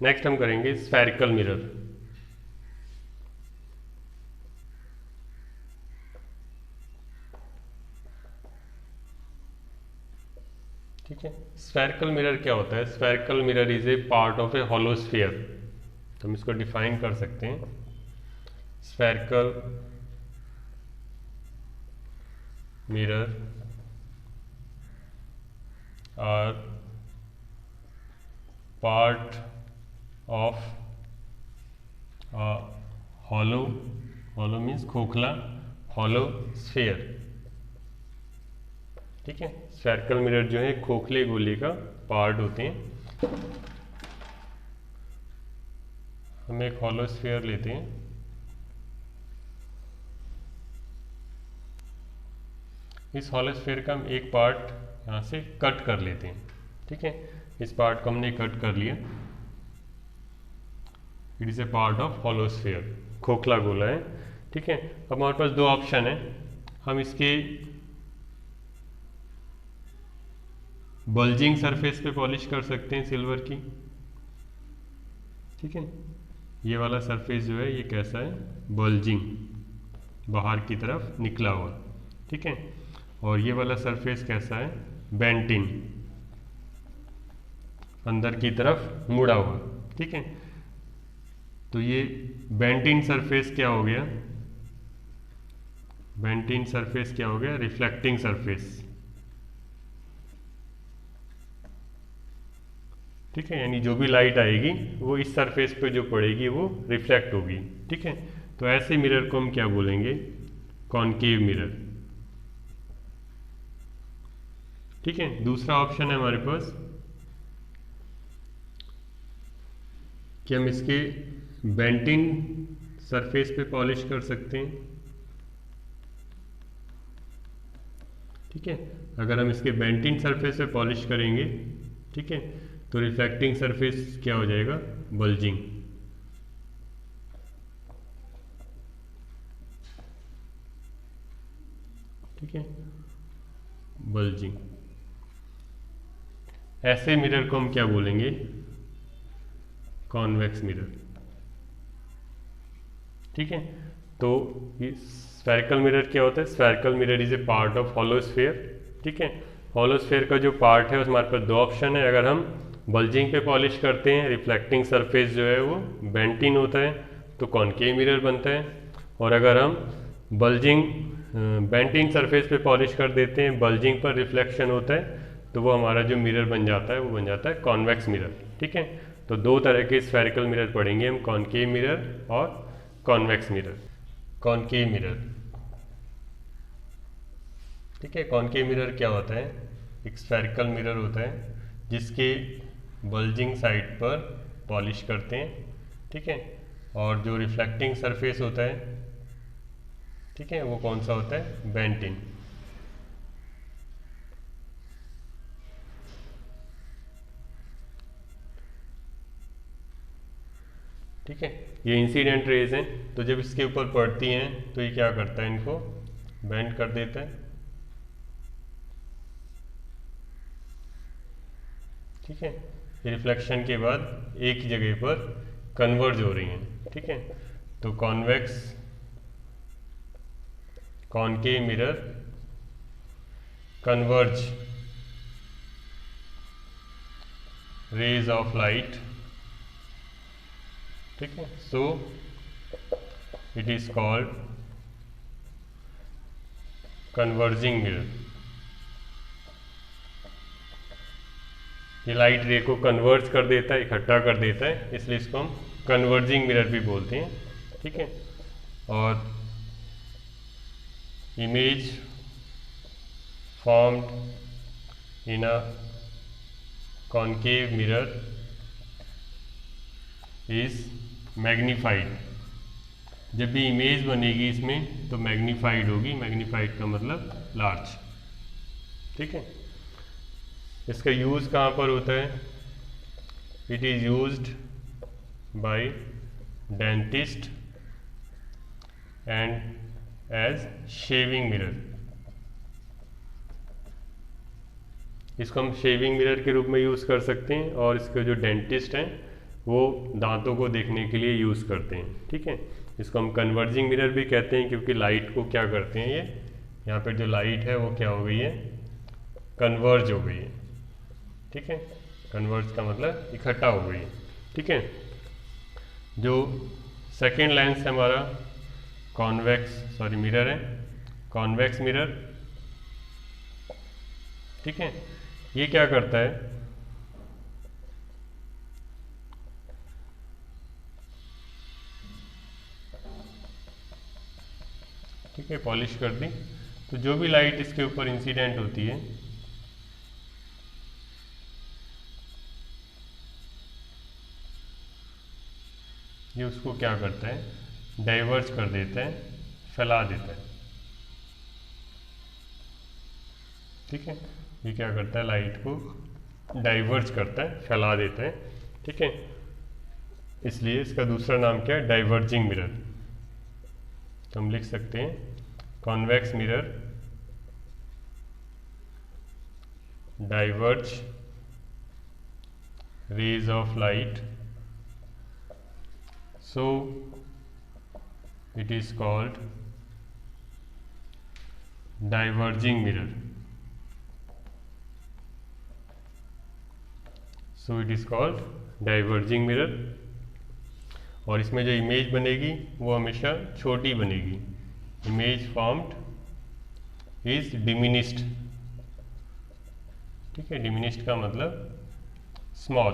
Next हम करेंगे spherical mirror. ठीक है, स्फेरिकल मिरर क्या होता है? Spherical mirror is a part of a hollow sphere. तो हम इसको डिफाइन कर सकते हैं। Spherical mirror are part of hollow, hollow means खोखला, हॉलो स्फीयर। ठीक है, स्फेरिकल मिरर जो है खोखले गोले का पार्ट होते हैं। हम एक हॉलो स्फीयर लेते हैं, इस हॉलो स्फीयर का हम एक पार्ट यहाँ से कट कर लेते हैं। ठीक है, इस पार्ट को हमने कट कर लिया। It is A part of hollow sphere, खोखला गोला है। ठीक है, अब हमारे पास दो ऑप्शन है। हम इसके बल्जिंग सरफेस पे पॉलिश कर सकते हैं सिल्वर की। ठीक है, ये वाला सरफेस जो है ये कैसा है? बल्जिंग, बाहर की तरफ निकला हुआ। ठीक है, और ये वाला सरफेस कैसा है? बेंटिन, अंदर की तरफ मुड़ा हुआ। ठीक है, तो ये बेंटिन सरफेस क्या हो गया? बेंटिन सरफेस क्या हो गया? Reflecting surface. ठीक है, यानी जो भी लाइट आएगी वो इस सरफेस पे जो पड़ेगी वो रिफ्लेक्ट होगी। ठीक है, तो ऐसे मिरर को हम क्या बोलेंगे? Concave mirror. ठीक है, दूसरा ऑप्शन है हमारे पास कि हम इसके बेंटिन सरफेस पे पॉलिश कर सकते हैं। ठीक है, अगर हम इसके बेंटिन सरफेस पे पॉलिश करेंगे, ठीक है, तो रिफ्लेक्टिंग सरफेस क्या हो जाएगा? बल्जिंग। ठीक है, बल्जिंग। ऐसे मिरर को हम क्या बोलेंगे? Convex mirror. ठीक है, तो ये स्फेरिकल मिरर क्या होता है? Spherical mirror is a part of hollow sphere. ठीक है, हॉलो स्फीयर का जो पार्ट है उसमें हमारे पास दो ऑप्शन है। अगर हम बल्जिंग पे पॉलिश करते हैं, रिफ्लेक्टिंग सरफेस जो है वो बेंटिन होता है, तो कॉनकेव मिरर बनता है। और अगर हम बल्जिंग बेंटिन सरफेस पे पॉलिश कर देते हैं, बल्जिंग पर रिफ्लेक्शन होता है, तो वो हमारा जो मिरर बन जाता है वो बन जाता है कॉन्वेक्स मिरर। ठीक है, तो दो तरह के स्फेरिकल मिरर पढ़ेंगे हम, कॉनकेव मिरर और कॉन्वेक्स मिरर। कॉनकेव मिरर, ठीक है, कॉनकेव मिरर क्या होता है? एक स्फेरिकल मिरर होता है जिसके बल्जिंग साइड पर पॉलिश करते हैं। ठीक है, और जो रिफ्लेक्टिंग सरफेस होता है, ठीक है, वो कौन सा होता है? बेंटिन। ठीक है, ये इंसिडेंट रेज हैं, तो जब इसके ऊपर पड़ती हैं तो ये क्या करता है? इनको बेंड कर देता है। ठीक है, रिफ्लेक्शन के बाद एक ही जगह पर कन्वर्ज हो रही हैं। ठीक है, तो convex concave mirror converge rays of light. ठीक है, so it is called converging mirror. ये लाइट रे को कन्वर्ज कर देता है, इकट्ठा कर देता है, इसलिए इसको हम कन्वर्जिंग मिरर भी बोलते हैं। ठीक है, और image formed in a concave mirror is magnified. जब भी इमेज बनेगी इसमें तो मैग्नीफाइड होगी, मैग्नीफाइड का मतलब लार्ज। ठीक है, इसका यूज़ कहाँ पर होता है? It is used by dentist and as shaving mirror. इसको हम शेविंग मिरर के रूप में यूज़ कर सकते हैं, और इसके जो डेंटिस्ट हैं वो दांतों को देखने के लिए यूज़ करते हैं। ठीक है, इसको हम कन्वर्जिंग मिरर भी कहते हैं, क्योंकि लाइट को क्या करते हैं, ये यहाँ पर जो लाइट है वो क्या हो गई है, कन्वर्ज हो गई है। ठीक है, कन्वर्ज का मतलब इकट्ठा हो गई है। ठीक है, जो सेकेंड लेंस है हमारा मिरर है, कॉन्वेक्स मिरर। ठीक है, ये क्या करता है, ठीक है, पॉलिश कर दी, तो जो भी लाइट इसके ऊपर इंसिडेंट होती है ये उसको क्या करता है, डाइवर्ज कर देता है, फैला देता है। ठीक है, ये क्या करता है, लाइट को डाइवर्ज करता है, फैला देता है। ठीक है, इसलिए इसका दूसरा नाम क्या है, डाइवर्जिंग मिरर। तो हम लिख सकते हैं convex mirror diverge rays of light, so it is called diverging mirror. So it is called diverging mirror। और इसमें जो इमेज बनेगी वो हमेशा छोटी बनेगी। Image formed is diminished. ठीक है, डिमिनिश्ड का मतलब स्मॉल,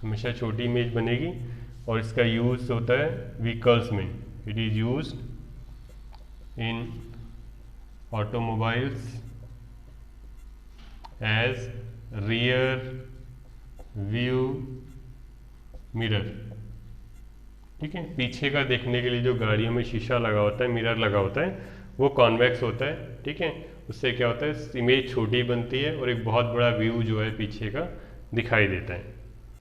हमेशा छोटी इमेज बनेगी। और इसका यूज़ होता है व्हीकल्स में। It is used in automobiles as rear view mirror. ठीक है, पीछे का देखने के लिए जो गाड़ियों में शीशा लगा होता है, मिरर लगा होता है, वो कॉन्वेक्स होता है। ठीक है, उससे क्या होता है, इमेज छोटी बनती है और एक बहुत बड़ा व्यू जो है पीछे का दिखाई देता है।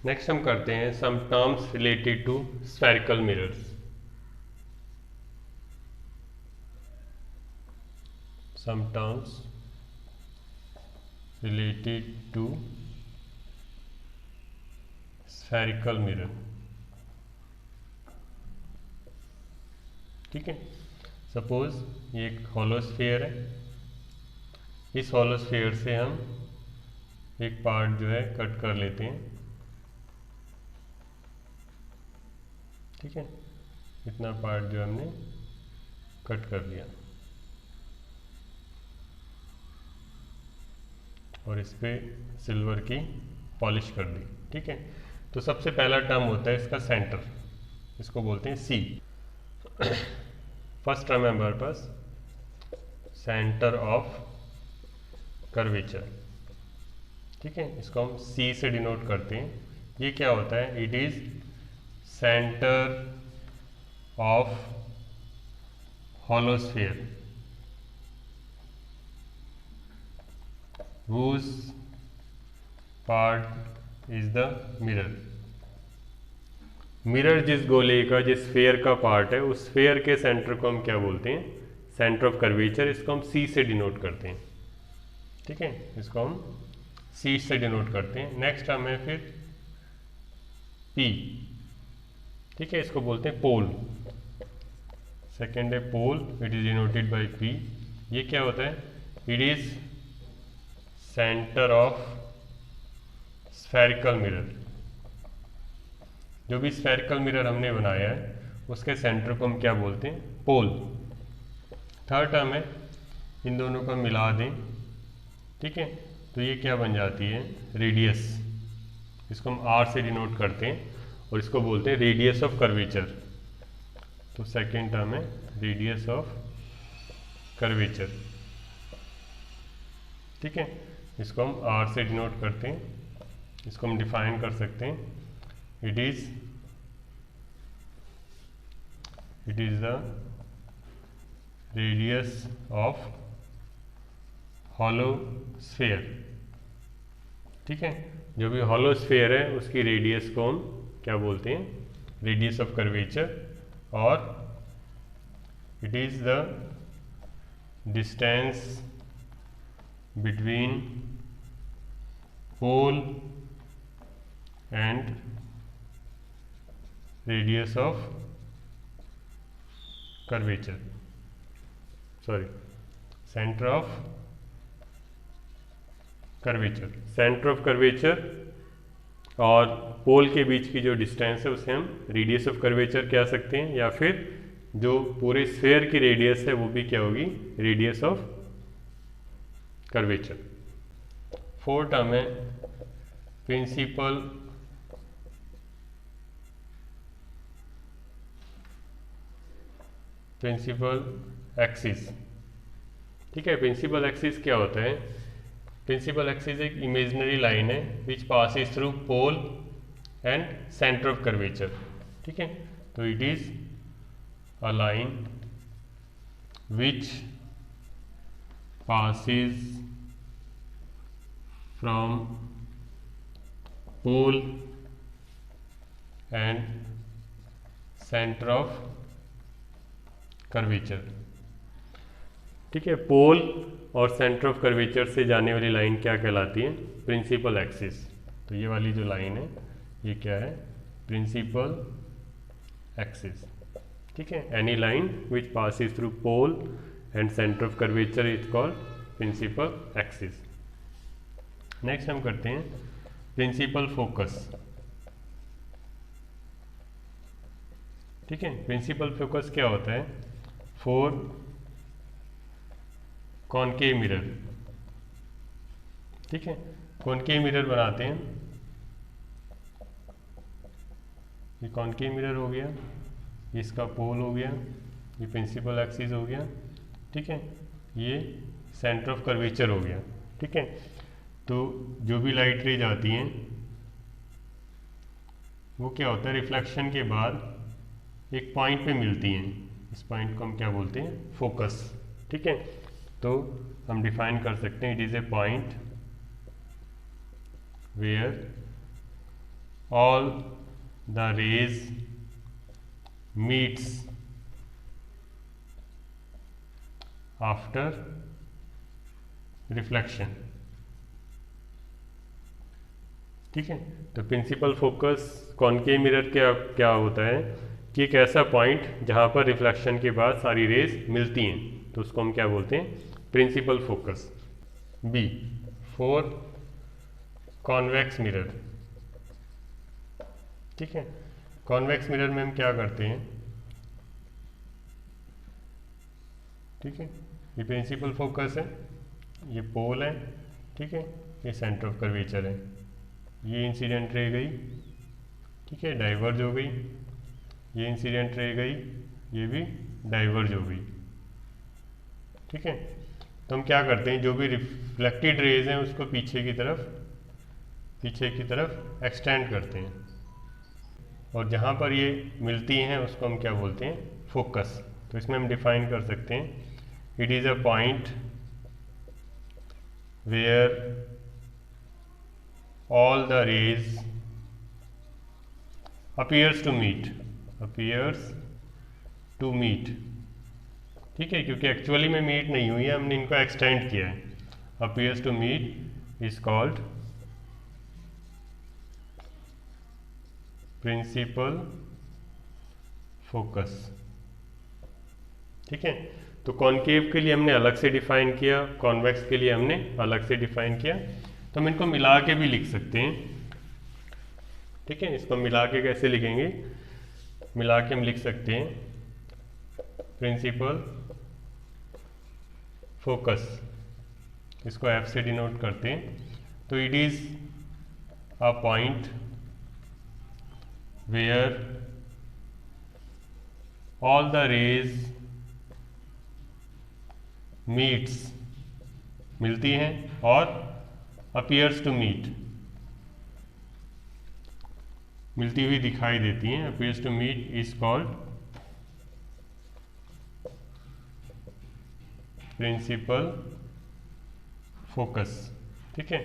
नेक्स्ट हम करते हैं some terms related to spherical mirrors. Some terms related to spherical mirror. ठीक है, सपोज ये एक हॉलो स्फीयर है, इस हॉलो स्फीयर से हम एक पार्ट जो है कट कर लेते हैं। ठीक है, इतना पार्ट जो हमने कट कर लिया और इस पर सिल्वर की पॉलिश कर दी। ठीक है, तो सबसे पहला टर्म होता है इसका सेंटर, इसको बोलते हैं सी। फर्स्ट टर्म है हमारे पास सेंटर ऑफ कर्वेचर। ठीक है, इसको हम सी से डिनोट करते हैं। ये क्या होता है, it is centre of hollow sphere whose part is the mirror। Mirror जिस गोले का, जिस स्फीयर का पार्ट है, उस स्फीयर के सेंटर को हम क्या बोलते हैं, सेंटर ऑफ कर्वेचर। इसको हम सी से डिनोट करते हैं। ठीक है, इसको हम सी से डिनोट करते हैं। नेक्स्ट हम है फिर पी। ठीक है, इसको बोलते हैं पोल। सेकेंड है pole, it is denoted by P. ये क्या होता है, it is centre of spherical mirror. जो भी स्फेरिकल मिरर हमने बनाया है उसके सेंटर को हम क्या बोलते हैं, पोल। थर्ड टर्म है, इन दोनों को मिला दें। ठीक है, तो ये क्या बन जाती है, रेडियस। इसको हम आर से डिनोट करते हैं और इसको बोलते हैं रेडियस ऑफ कर्वेचर। तो सेकेंड टर्म है रेडियस ऑफ कर्वेचर। ठीक है, इसको हम आर से डिनोट करते हैं। इसको हम डिफाइन कर सकते हैं, it is the radius of hollow sphere. ठीक है, जो भी हॉलो स्फीयर है उसकी रेडियस को हम क्या बोलते हैं, रेडियस ऑफ कर्वेचर। और it is the distance between pole and radius of curvature, sorry centre of curvature, centre of curvature और पोल के बीच की जो डिस्टेंस है उसे हम रेडियस ऑफ कर्वेचर कह सकते हैं, या फिर जो पूरे स्फेयर की रेडियस है वो भी क्या होगी, radius of curvature. Fourth term है प्रिंसिपल एक्सिस। ठीक है, प्रिंसिपल एक्सिस क्या होता है? प्रिंसिपल एक्सिस एक इमेजिनरी लाइन है which passes through pole and centre of curvature. ठीक है, तो it is a line which passes from pole and center of curvature। ठीक है, पोल और सेंटर ऑफ कर्वेचर से जाने वाली लाइन क्या कहलाती है? Principal axis. तो ये वाली जो लाइन है ये क्या है? Principal axis. ठीक है, any line which passes through pole and center of curvature is called principal axis। Next हम करते हैं प्रिंसिपल फोकस। ठीक है, प्रिंसिपल फोकस क्या होता है? For concave mirror. ठीक है, कॉनकेव मिरर बनाते हैं, ये कॉनकेव मिरर हो गया, इसका पोल हो गया, ये प्रिंसिपल एक्सिस हो गया। ठीक है, ये सेंटर ऑफ कर्वेचर हो गया। ठीक है, तो जो भी लाइट रेज आती हैं वो क्या होता है, रिफ्लेक्शन के बाद एक पॉइंट पे मिलती हैं। इस पॉइंट को हम क्या बोलते हैं? फोकस। ठीक है, तो हम डिफाइन कर सकते हैं, it is a point where all the rays meets after reflection. ठीक है, तो प्रिंसिपल फोकस कॉनकेव मिरर क्या होता है कि एक ऐसा पॉइंट जहाँ पर रिफ्लेक्शन के बाद सारी रेज मिलती हैं, तो उसको हम क्या बोलते हैं? Principal focus. B, for convex mirror. ठीक है, कॉन्वेक्स मिरर में हम क्या करते हैं? ठीक है, ये प्रिंसिपल फोकस है, ये पोल है। ठीक है, ये सेंटर ऑफ कर्वेचर है, ये इंसिडेंट रे गई। ठीक है, डाइवर्ज हो गई, ये इंसिडेंट रे गई, ये भी डाइवर्ज हो गई। ठीक है, तो हम क्या करते हैं, जो भी रिफ्लेक्टेड रेज हैं उसको पीछे की तरफ एक्सटेंड करते हैं, और जहाँ पर ये मिलती हैं उसको हम क्या बोलते हैं? फोकस। तो इसमें हम डिफाइन कर सकते हैं, it is a point where all the rays appears to meet। ठीक है, क्योंकि एक्चुअली में मीट नहीं हुई है, हमने इनको एक्सटेंड किया है। appears to meet is called principal focus. ठीक है, तो कॉनकेव के लिए हमने अलग से डिफाइन किया, कॉन्वेक्स के लिए हमने अलग से डिफाइन किया, तो हम इनको मिला के भी लिख सकते हैं। ठीक है, इसको मिला के कैसे लिखेंगे? मिला के हम लिख सकते हैं प्रिंसिपल फोकस, इसको एफ से डिनोट करते हैं। तो it is a point where all the rays meets, मिलती हैं, और appears to meet, मिलती हुई दिखाई देती हैं, appears to meet is called principal focus. ठीक है,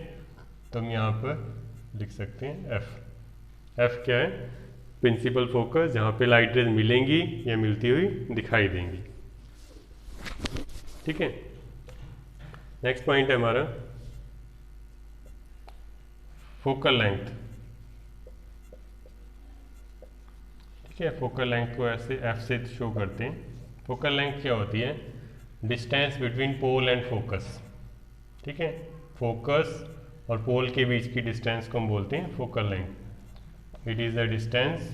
तो हम यहाँ पर लिख सकते हैं एफ। एफ क्या है? प्रिंसिपल फोकस, जहाँ पे लाइट रेज मिलेंगी या मिलती हुई दिखाई देंगी। ठीक है, नेक्स्ट पॉइंट है हमारा फोकल लेंथ। ठीक है, फोकल लेंथ को ऐसे एफ से शो करते हैं। फोकल लेंथ क्या होती है? Distance between pole and focus. ठीक है, फोकस और पोल के बीच की डिस्टेंस को हम बोलते हैं focal length. It is the distance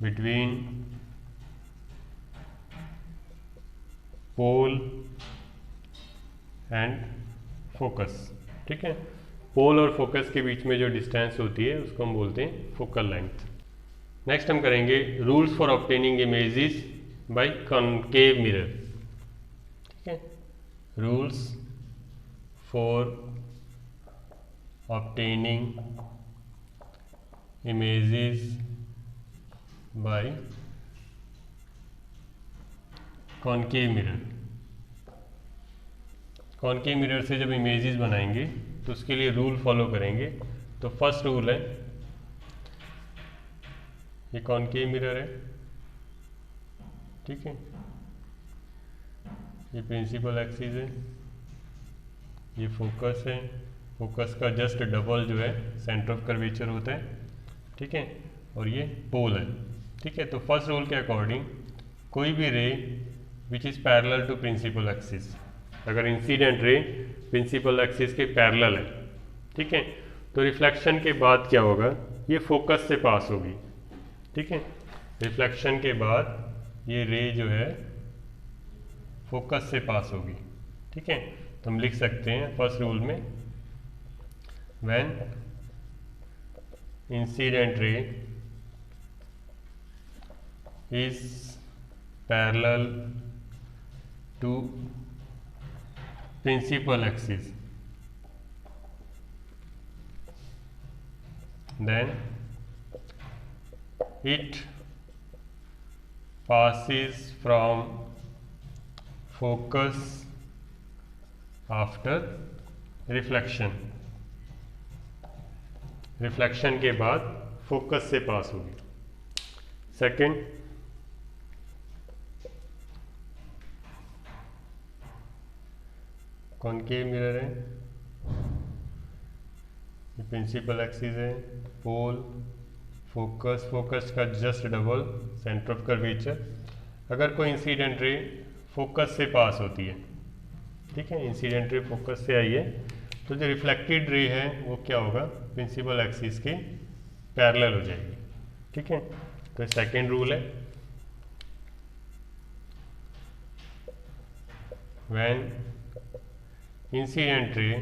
between pole and focus. ठीक है, पोल और फोकस के बीच में जो डिस्टेंस होती है उसको हम बोलते हैं फोकल लेंथ। नेक्स्ट हम करेंगे rules for obtaining images bye concave mirror. ठीक है, rules for obtaining images bye concave mirror. Concave mirror से जब इमेजेस बनाएंगे तो उसके लिए रूल फॉलो करेंगे। तो फर्स्ट रूल है, ये कॉनकेव मिरर है, ठीक है, ये प्रिंसिपल एक्सिस है, ये फोकस है, फोकस का जस्ट डबल जो है सेंटर ऑफ कर्वेचर होता है, ठीक है, और ये पोल है। ठीक है, तो फर्स्ट रूल के अकॉर्डिंग कोई भी ray which is parallel to principal axis, अगर इंसिडेंट रे प्रिंसिपल एक्सिस के पैरेलल है, ठीक है, तो रिफ्लेक्शन के बाद क्या होगा, ये फोकस से पास होगी। ठीक है, रिफ्लेक्शन के बाद ये रे जो है फोकस से पास होगी। ठीक है, तो हम लिख सकते हैं फर्स्ट रूल में, when incident ray is parallel to principal axis, then it passes from focus after reflection। Reflection के बाद फोकस से पास होगी। सेकंड, कॉनकेव मिरर है, ये प्रिंसिपल एक्सिस है, पोल, फोकस, फोकस का just double centre of curvature. अगर कोई इंसिडेंट रे फोकस से पास होती है, ठीक है, इंसिडेंट रे फोकस से आई है, तो जो रिफ्लेक्टेड रे है वो क्या होगा, प्रिंसिपल एक्सिस के पैरेलल हो जाएगी। ठीक है, तो सेकेंड रूल है, when incident ray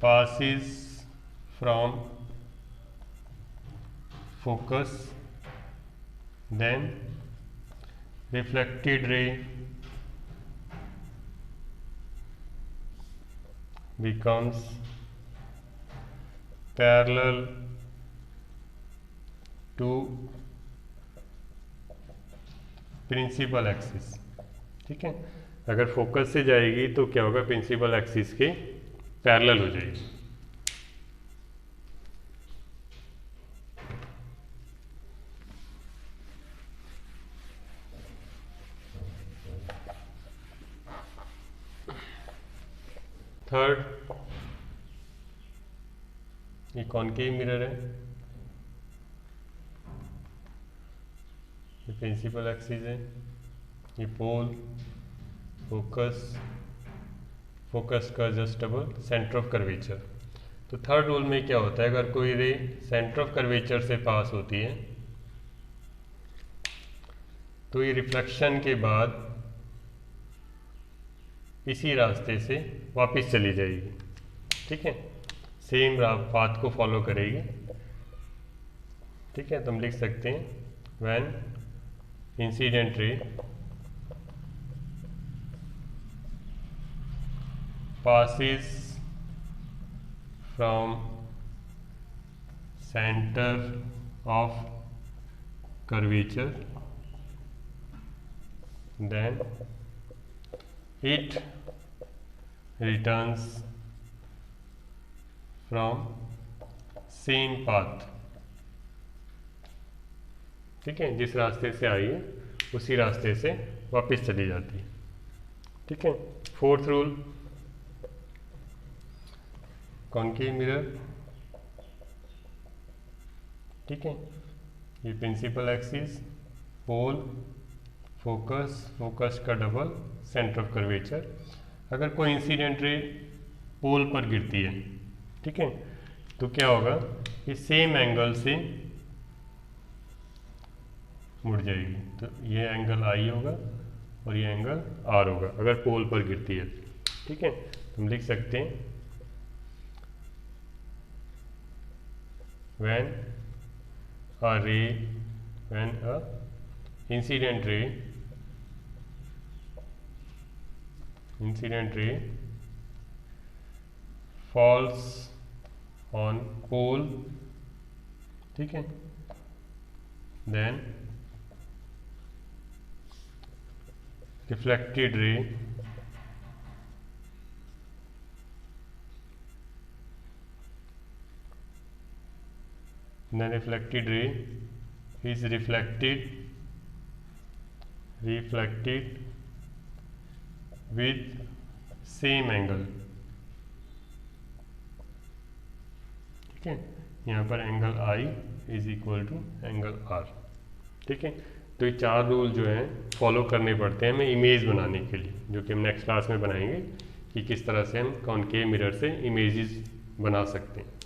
passes from focus, then reflected ray becomes parallel to principal axis। ठीक है, अगर फोकस से जाएगी तो क्या होगा, प्रिंसिपल एक्सिस के पैरेलल हो जाएगी। थर्ड, ये कॉनकेव मिरर है, ये प्रिंसिपल एक्सिस है, ये पोल, फोकस, फोकस का just double centre of curvature. तो थर्ड रूल में क्या होता है, अगर कोई रे सेंटर ऑफ कर्वेचर से पास होती है तो ये रिफ्लेक्शन के बाद इसी रास्ते से वापस चली जाएगी। ठीक है, सेम पाथ को फॉलो करेगी। ठीक है, तो हम लिख सकते हैं, व्हेन इंसिडेंट रे passes from center of curvature, then it returns from same path। ठीक है, जिस रास्ते से आई है उसी रास्ते से वापस चली जाती है। ठीक है, फोर्थ रूल, कॉनकेव मिरर ठीक है। ये प्रिंसिपल एक्सिस, पोल, फोकस, फोकस का डबल, सेंटर ऑफ कर्वेचर। अगर कोई इंसिडेंट रे पोल पर गिरती है, ठीक है, तो क्या होगा, ये सेम एंगल से मुड़ जाएगी। तो ये एंगल आई होगा और ये एंगल आर होगा अगर पोल पर गिरती है, ठीक है। तो हम लिख सकते हैं when a incident ray falls on pole, ठीक है, then reflected ray is reflected with same angle, ठीक है। यहाँ पर angle I is equal to angle R, ठीक है। तो ये 4 रूल जो हैं फॉलो करने पड़ते हैं हमें इमेज बनाने के लिए, जो कि हम नेक्स्ट क्लास में बनाएंगे कि किस तरह से हम कॉनकेव मिरर से इमेजेस बना सकते हैं।